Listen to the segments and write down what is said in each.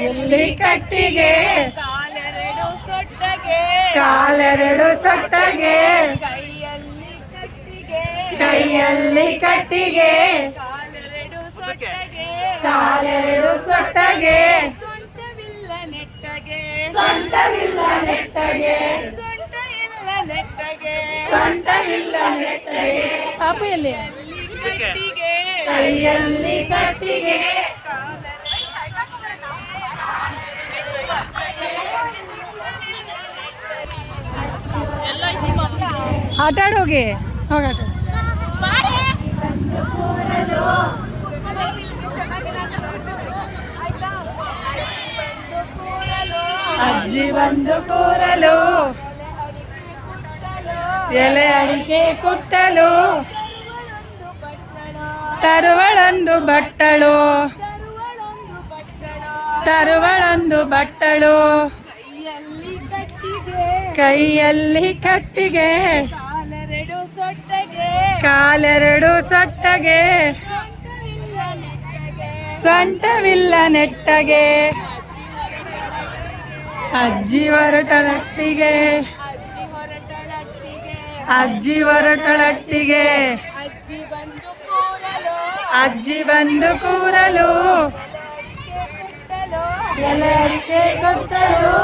ಕೈಯಲ್ಲಿ ಕಟ್ಟಿಗೆ ಕಾಲೆರಡು ಸೊಟ್ಟಗೆ ಕಾಲೆರಡು ಸೊಟ್ಟಗೆ ಕೈಯಲ್ಲಿ ಕಟ್ಟಿಗೆ ಕೈಯಲ್ಲಿ ಕಟ್ಟಿಗೆ ಕಾಲೆರಡು ಸೊಟ್ಟಗೆ ಕಾಲೆರಡು ಸೊಟ್ಟಗೆ ಸೊಂಟವಿಲ್ಲ ನೆಟ್ಟಗೆ ಸೊಂಟವಿಲ್ಲ ನೆಟ್ಟಗೆ ಸೊಂಟ ಇಲ್ಲ ನೆಟ್ಟಗೆ ಸೊಂಟ ಇಲ್ಲ ನೆಟ್ಟಗೆ ಪಾಪೆಯಲ್ಲಿ ಕಟ್ಟಿಗೆ ಕೈಯಲ್ಲಿ ಕಟ್ಟಿಗೆ ಆಟ ಆಡೋಗಿ ಹೋಗ ಅಜ್ಜಿ ಬಂದು ಕೂರಲು ಎಲೆ ಅಡಿಕೆ ಕುಟ್ಟಲು ತರುವಳೊಂದು ಬಟ್ಟಳು ತರುವಳೊಂದು ಬಟ್ಟಳು ಕೈಯಲ್ಲಿ ಕಟ್ಟಿಗೆ ಕಾಲೆರಡು ಸೊಟ್ಟಗೆ ಕಾಲೆರಡು ಸೊಟ್ಟಗೆ ಸೊಂಟವಿಲ್ಲ ನೆಟ್ಟಗೆ ಅಜ್ಜಿ ಹೊರಟಳಟ್ಟಿಗೆ ಅಜ್ಜಿ ಹೊರಟಳಟ್ಟಿಗೆ ಅಜ್ಜಿ ಬಂದು ಕೂರಲು ಎಲೆ ಅಡಿಕೆ ಕೊಟ್ಟಲು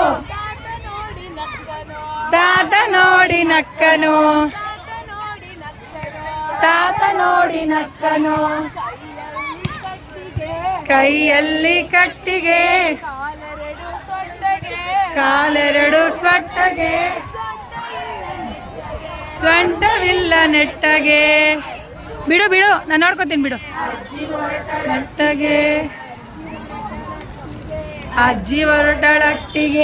ತಾತ ನೋಡಿ ನಕ್ಕನು ತಾತ ನೋಡಿ ನಕ್ಕನು ಕೈಯಲ್ಲಿ ಕಟ್ಟಿಗೆ ಕಾಲೆರಡು ಸೊಟ್ಟಗೆ ಸೊಂಟವಿಲ್ಲ ನೆಟ್ಟಗೆ ಬಿಡು ಬಿಡು ನಾನು ನೋಡ್ಕೊತೀನಿ ಬಿಡು ನೆಟ್ಟಗೆ ಅಜ್ಜಿ ಹೊರಟಳಟ್ಟಿಗೆ